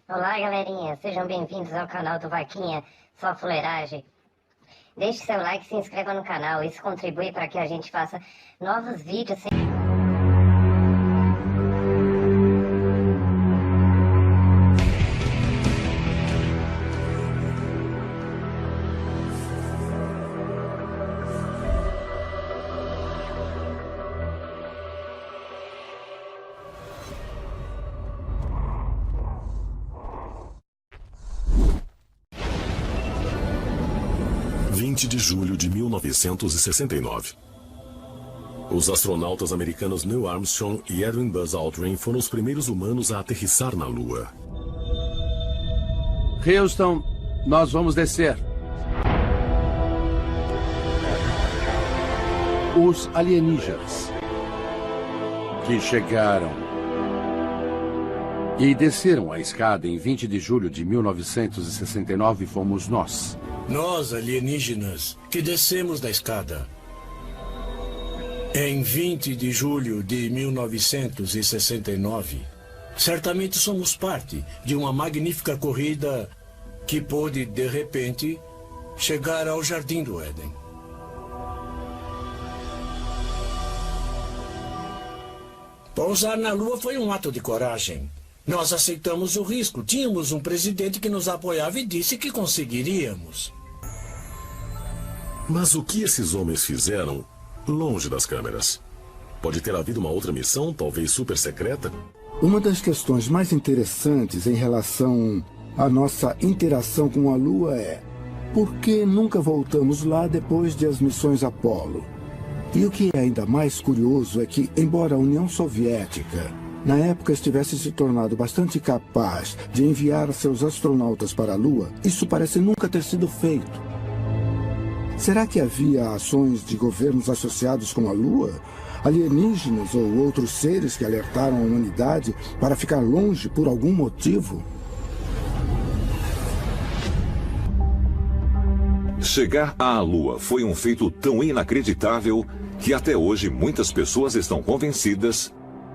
Olá, galerinha. Sejam bem-vindos ao canal do Vaquinha, só fuleiragem. Deixe seu like e se inscreva no canal. Isso contribui para que a gente faça novos vídeos. 20 de julho de 1969. Os astronautas americanos Neil Armstrong e Edwin Buzz Aldrin foram os primeiros humanos a aterrissar na Lua. Houston, nós vamos descer. Os alienígenas que chegaram e desceram a escada em 20 de julho de 1969 fomos nós. Nós, alienígenas, que descemos da escada. Em 20 de julho de 1969, certamente somos parte de uma magnífica corrida que pôde, de repente, chegar ao Jardim do Éden. Pousar na Lua foi um ato de coragem. Nós aceitamos o risco. Tínhamos um presidente que nos apoiava e disse que conseguiríamos. Mas o que esses homens fizeram longe das câmeras? Pode ter havido uma outra missão, talvez super secreta? Uma das questões mais interessantes em relação à nossa interação com a Lua é: por que nunca voltamos lá depois de as missões Apollo? E o que é ainda mais curioso é que, embora a União Soviética na época estivesse se tornado bastante capaz de enviar seus astronautas para a Lua, isso parece nunca ter sido feito. Será que havia ações de governos associados com a Lua? Alienígenas ou outros seres que alertaram a humanidade para ficar longe por algum motivo? Chegar à Lua foi um feito tão inacreditável que até hoje muitas pessoas estão convencidas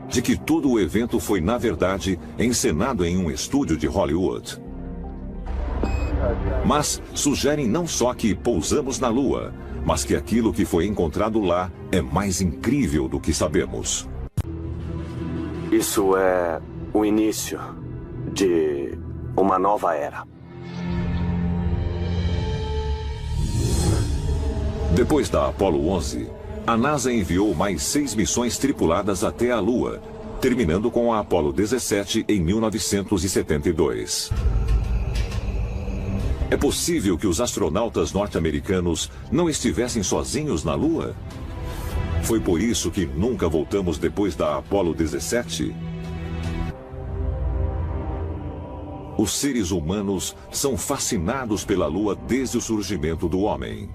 de que todo o evento foi, na verdade, encenado em um estúdio de Hollywood. Mas sugerem não só que pousamos na Lua, mas que aquilo que foi encontrado lá é mais incrível do que sabemos. Isso é o início de uma nova era. Depois da Apollo 11, a NASA enviou mais 6 missões tripuladas até a Lua, terminando com a Apollo 17 em 1972. É possível que os astronautas norte-americanos não estivessem sozinhos na Lua? Foi por isso que nunca voltamos depois da Apollo 17? Os seres humanos são fascinados pela Lua desde o surgimento do homem.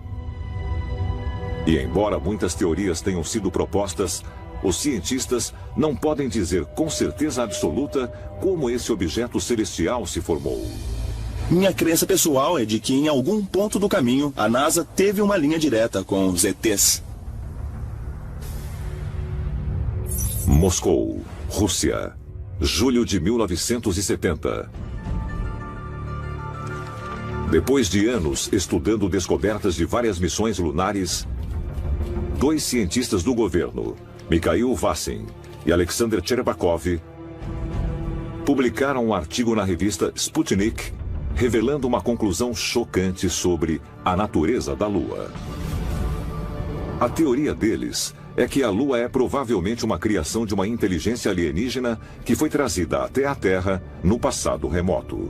E embora muitas teorias tenham sido propostas, os cientistas não podem dizer com certeza absoluta como esse objeto celestial se formou. Minha crença pessoal é de que em algum ponto do caminho a NASA teve uma linha direta com os ETs. Moscou, Rússia, julho de 1970. Depois de anos estudando descobertas de várias missões lunares, 2 cientistas do governo, Mikhail Vassin e Alexander Cherbakov, publicaram um artigo na revista Sputnik, revelando uma conclusão chocante sobre a natureza da Lua. A teoria deles é que a Lua é provavelmente uma criação de uma inteligência alienígena que foi trazida até a Terra no passado remoto.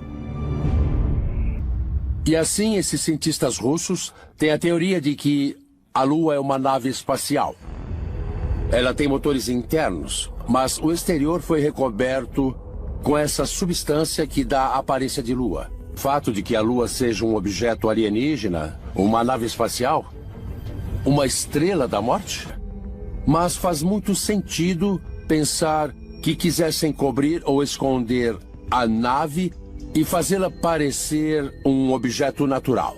E assim, esses cientistas russos têm a teoria de que a Lua é uma nave espacial. Ela tem motores internos, mas o exterior foi recoberto com essa substância que dá a aparência de Lua. O fato de que a Lua seja um objeto alienígena, uma nave espacial, uma estrela da morte? Mas faz muito sentido pensar que quisessem cobrir ou esconder a nave e fazê-la parecer um objeto natural.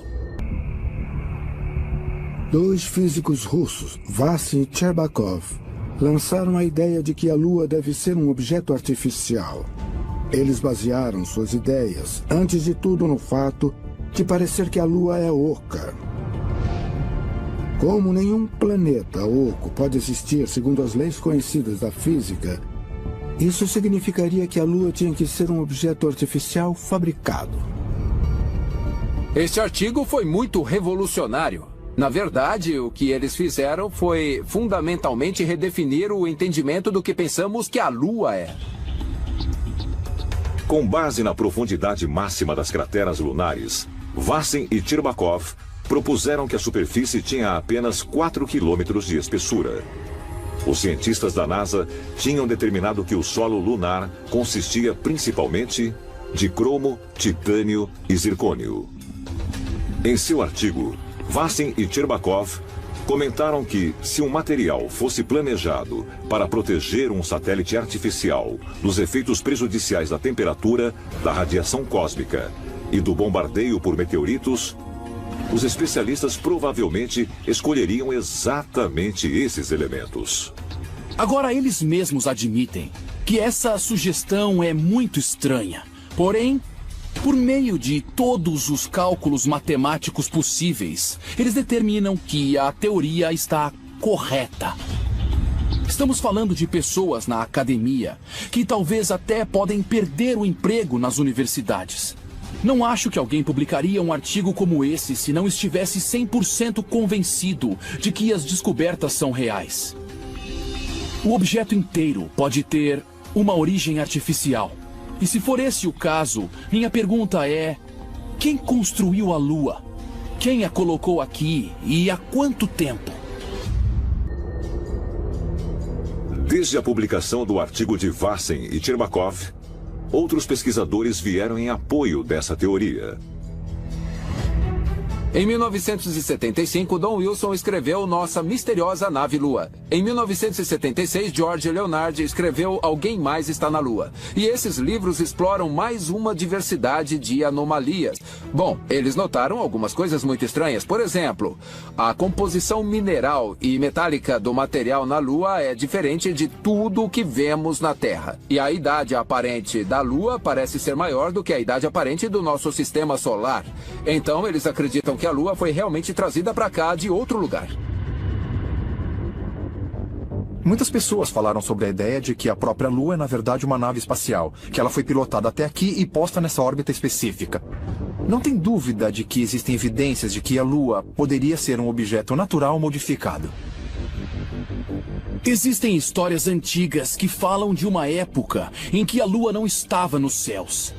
2 físicos russos, Vassin e Cherbakov, lançaram a ideia de que a Lua deve ser um objeto artificial. Eles basearam suas ideias, antes de tudo, no fato de parecer que a Lua é oca. Como nenhum planeta oco pode existir segundo as leis conhecidas da física, isso significaria que a Lua tinha que ser um objeto artificial fabricado. Este artigo foi muito revolucionário. Na verdade, o que eles fizeram foi fundamentalmente redefinir o entendimento do que pensamos que a Lua é. Com base na profundidade máxima das crateras lunares, Vassen e Cherbakov propuseram que a superfície tinha apenas 4 quilômetros de espessura. Os cientistas da NASA tinham determinado que o solo lunar consistia principalmente de cromo, titânio e zircônio. Em seu artigo, Vassen e Cherbakov comentaram que, se um material fosse planejado para proteger um satélite artificial dos efeitos prejudiciais da temperatura, da radiação cósmica e do bombardeio por meteoritos, os especialistas provavelmente escolheriam exatamente esses elementos. Agora, eles mesmos admitem que essa sugestão é muito estranha. Porém, por meio de todos os cálculos matemáticos possíveis, eles determinam que a teoria está correta. Estamos falando de pessoas na academia que talvez até podem perder o emprego nas universidades. Não acho que alguém publicaria um artigo como esse se não estivesse 100% convencido de que as descobertas são reais. O objeto inteiro pode ter uma origem artificial. E se for esse o caso, minha pergunta é: quem construiu a Lua? Quem a colocou aqui e há quanto tempo? Desde a publicação do artigo de Vassen e Cherbakov, outros pesquisadores vieram em apoio dessa teoria. Em 1975, Don Wilson escreveu Nossa Misteriosa Nave Lua. Em 1976, George Leonard escreveu Alguém Mais Está na Lua. E esses livros exploram mais uma diversidade de anomalias. Bom, eles notaram algumas coisas muito estranhas. Por exemplo, a composição mineral e metálica do material na Lua é diferente de tudo o que vemos na Terra. E a idade aparente da Lua parece ser maior do que a idade aparente do nosso sistema solar. Então, eles acreditam que a Lua foi realmente trazida para cá de outro lugar. Muitas pessoas falaram sobre a ideia de que a própria Lua é na verdade uma nave espacial, que ela foi pilotada até aqui e posta nessa órbita específica. Não tem dúvida de que existem evidências de que a Lua poderia ser um objeto natural modificado. Existem histórias antigas que falam de uma época em que a Lua não estava nos céus.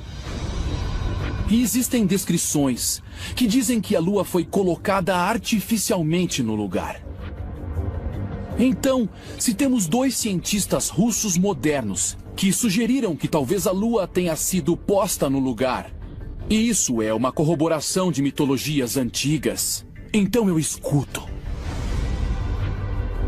E existem descrições que dizem que a Lua foi colocada artificialmente no lugar. Então, se temos dois cientistas russos modernos que sugeriram que talvez a Lua tenha sido posta no lugar, e isso é uma corroboração de mitologias antigas, então eu escuto.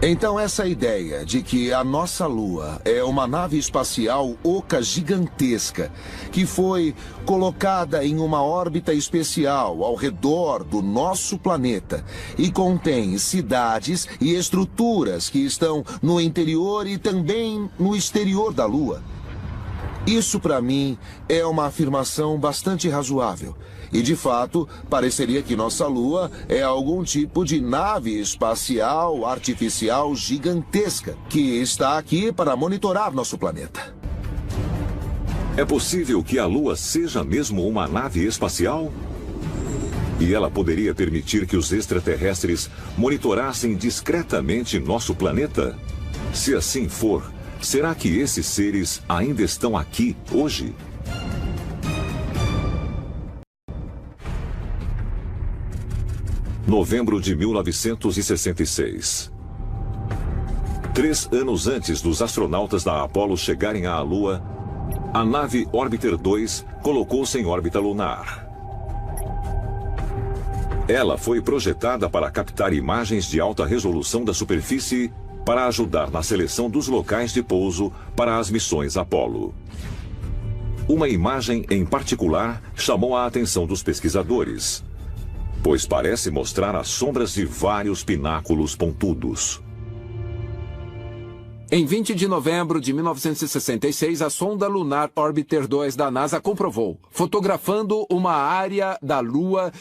Então essa ideia de que a nossa Lua é uma nave espacial oca gigantesca que foi colocada em uma órbita especial ao redor do nosso planeta e contém cidades e estruturas que estão no interior e também no exterior da Lua. Isso, para mim, é uma afirmação bastante razoável. E, de fato, pareceria que nossa Lua é algum tipo de nave espacial artificial gigantesca que está aqui para monitorar nosso planeta. É possível que a Lua seja mesmo uma nave espacial? E ela poderia permitir que os extraterrestres monitorassem discretamente nosso planeta? Se assim for, será que esses seres ainda estão aqui hoje? Novembro de 1966. 3 anos antes dos astronautas da Apollo chegarem à Lua, a nave Orbiter 2 colocou-se em órbita lunar. Ela foi projetada para captar imagens de alta resolução da superfície para ajudar na seleção dos locais de pouso para as missões Apollo. Uma imagem em particular chamou a atenção dos pesquisadores, pois parece mostrar as sombras de vários pináculos pontudos. Em 20 de novembro de 1966, a sonda lunar Orbiter 2 da NASA comprovou, fotografando uma área da Lua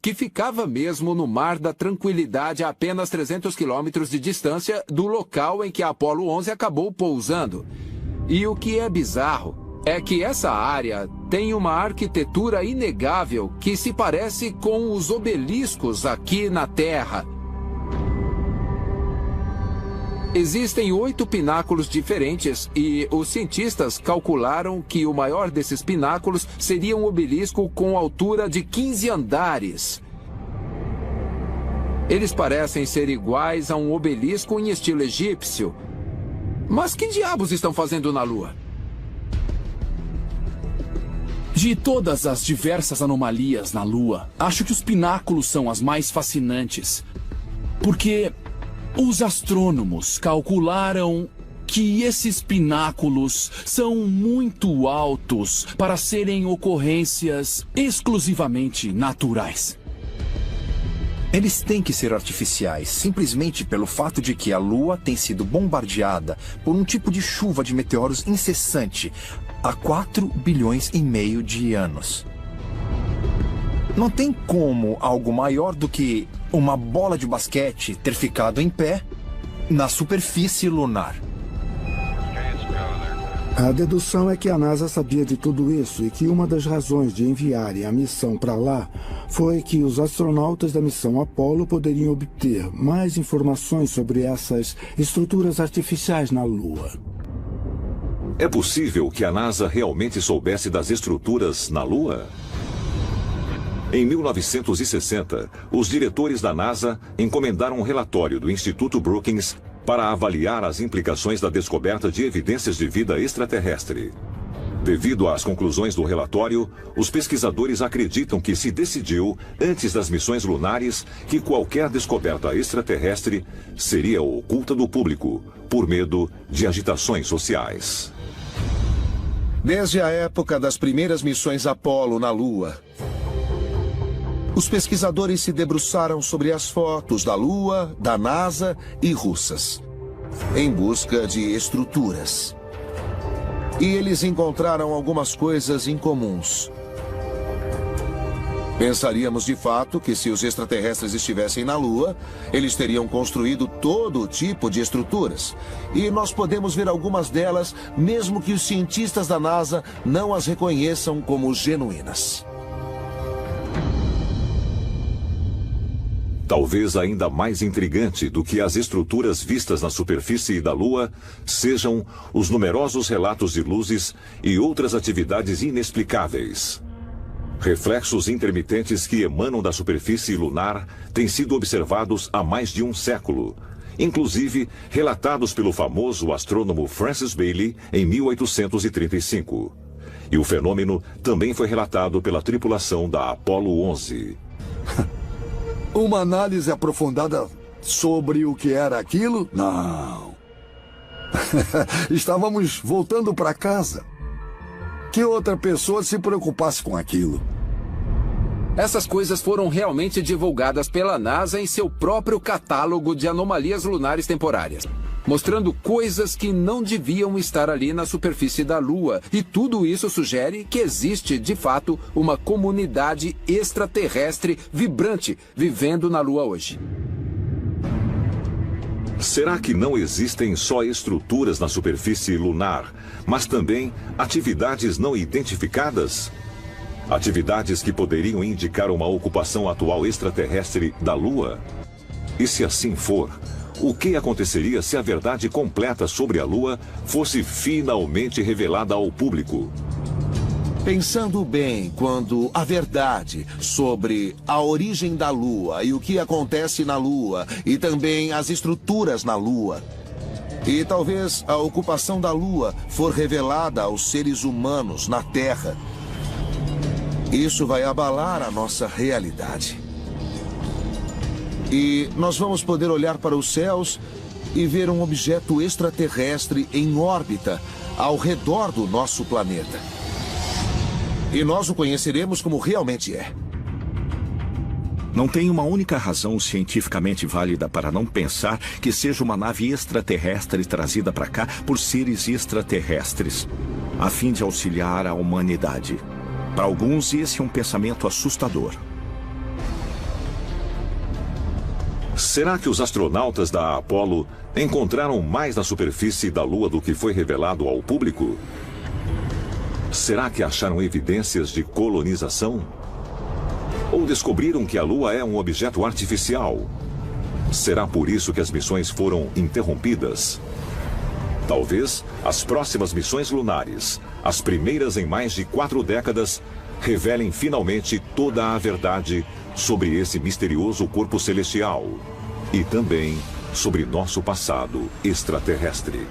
que ficava mesmo no Mar da Tranquilidade a apenas 300 quilômetros de distância do local em que a Apollo 11 acabou pousando. E o que é bizarro é que essa área tem uma arquitetura inegável que se parece com os obeliscos aqui na Terra. Existem 8 pináculos diferentes e os cientistas calcularam que o maior desses pináculos seria um obelisco com altura de 15 andares. Eles parecem ser iguais a um obelisco em estilo egípcio. Mas que diabos estão fazendo na Lua? De todas as diversas anomalias na Lua, acho que os pináculos são as mais fascinantes. Porque os astrônomos calcularam que esses pináculos são muito altos para serem ocorrências exclusivamente naturais. Eles têm que ser artificiais, simplesmente pelo fato de que a Lua tem sido bombardeada por um tipo de chuva de meteoros incessante há 4 bilhões e meio de anos. Não tem como algo maior do que uma bola de basquete ter ficado em pé na superfície lunar. A dedução é que a NASA sabia de tudo isso e que uma das razões de enviarem a missão para lá foi que os astronautas da missão Apollo poderiam obter mais informações sobre essas estruturas artificiais na Lua. É possível que a NASA realmente soubesse das estruturas na Lua? Em 1960, os diretores da NASA encomendaram um relatório do Instituto Brookings para avaliar as implicações da descoberta de evidências de vida extraterrestre. Devido às conclusões do relatório, os pesquisadores acreditam que se decidiu, antes das missões lunares, que qualquer descoberta extraterrestre seria oculta do público, por medo de agitações sociais. Desde a época das primeiras missões Apollo na Lua, os pesquisadores se debruçaram sobre as fotos da Lua, da NASA e russas, em busca de estruturas. E eles encontraram algumas coisas incomuns. Pensaríamos de fato que se os extraterrestres estivessem na Lua, eles teriam construído todo tipo de estruturas. E nós podemos ver algumas delas, mesmo que os cientistas da NASA não as reconheçam como genuínas. Talvez ainda mais intrigante do que as estruturas vistas na superfície da Lua sejam os numerosos relatos de luzes e outras atividades inexplicáveis. Reflexos intermitentes que emanam da superfície lunar têm sido observados há mais de um século, inclusive relatados pelo famoso astrônomo Francis Baily em 1835. E o fenômeno também foi relatado pela tripulação da Apollo 11. Uma análise aprofundada sobre o que era aquilo? Não. Estávamos voltando para casa. Que outra pessoa se preocupasse com aquilo? Essas coisas foram realmente divulgadas pela NASA em seu próprio catálogo de anomalias lunares temporárias, mostrando coisas que não deviam estar ali na superfície da Lua. E tudo isso sugere que existe, de fato, uma comunidade extraterrestre vibrante vivendo na Lua hoje. Será que não existem só estruturas na superfície lunar, mas também atividades não identificadas? Atividades que poderiam indicar uma ocupação atual extraterrestre da Lua? E se assim for, o que aconteceria se a verdade completa sobre a Lua fosse finalmente revelada ao público? Pensando bem, quando a verdade sobre a origem da Lua e o que acontece na Lua e também as estruturas na Lua, e talvez a ocupação da Lua for revelada aos seres humanos na Terra, isso vai abalar a nossa realidade. E nós vamos poder olhar para os céus e ver um objeto extraterrestre em órbita ao redor do nosso planeta. E nós o conheceremos como realmente é. Não tem uma única razão cientificamente válida para não pensar que seja uma nave extraterrestre trazida para cá por seres extraterrestres, a fim de auxiliar a humanidade. Para alguns, esse é um pensamento assustador. Será que os astronautas da Apollo encontraram mais na superfície da Lua do que foi revelado ao público? Será que acharam evidências de colonização? Ou descobriram que a Lua é um objeto artificial? Será por isso que as missões foram interrompidas? Talvez as próximas missões lunares, as primeiras em mais de 4 décadas, revelem finalmente toda a verdade sobre esse misterioso corpo celestial e também sobre nosso passado extraterrestre.